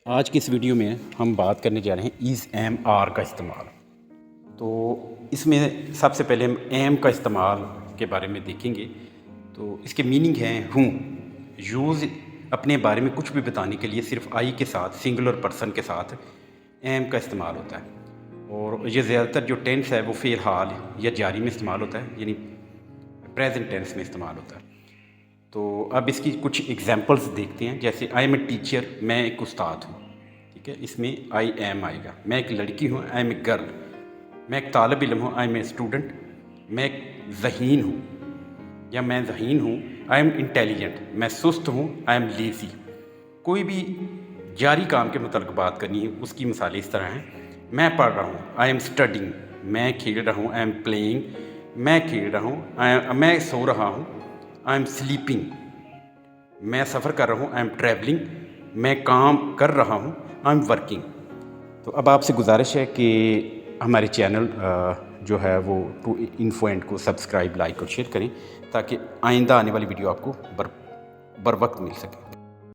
آج کی اس ویڈیو میں ہم بات کرنے جا رہے ہیں ایز ایم آر کا استعمال۔ تو اس میں سب سے پہلے ہم ایم کا استعمال کے بارے میں دیکھیں گے۔ تو اس کے میننگ ہیں ہوں، یوز اپنے بارے میں کچھ بھی بتانے کے لیے صرف آئی کے ساتھ سنگولر پرسن کے ساتھ ایم کا استعمال ہوتا ہے، اور یہ زیادہ تر جو ٹینس ہے وہ فی الحال یا جاری میں استعمال ہوتا ہے، یعنی پریزنٹ ٹینس میں استعمال ہوتا ہے۔ تو اب اس کی کچھ ایگزامپلس دیکھتے ہیں، جیسے آئی ایم اے ٹیچر، میں ایک استاد ہوں، ٹھیک ہے، اس میں آئی ایم آئے گا۔ میں ایک لڑکی ہوں، آئی ایم اے گرل۔ میں ایک طالب علم ہوں، آئی ایم اے اسٹوڈنٹ۔ میں ایک ذہین ہوں یا میں ذہین ہوں، آئی ایم انٹیلیجنٹ۔ میں سست ہوں، آئی ایم لیزی۔ کوئی بھی جاری کام کے متعلق بات کرنی ہے، اس کی مثالیں اس طرح ہیں: میں پڑھ رہا ہوں، آئی ایم اسٹڈنگ۔ میں کھیل رہا ہوں، آئی ایم پلینگ۔ میں کھیل رہا ہوں، میں سو رہا ہوں، آئی ایم سلیپنگ۔ میں سفر کر رہا ہوں، آئی ایم ٹریولنگ۔ میں کام کر رہا ہوں، آئی ایم ورکنگ۔ تو اب آپ سے گزارش ہے کہ ہمارے چینل جو ہے وہ ٹو انفوینٹ کو سبسکرائب، لائک اور شیئر کریں، تاکہ آئندہ آنے والی ویڈیو آپ کو بر وقت مل سکے۔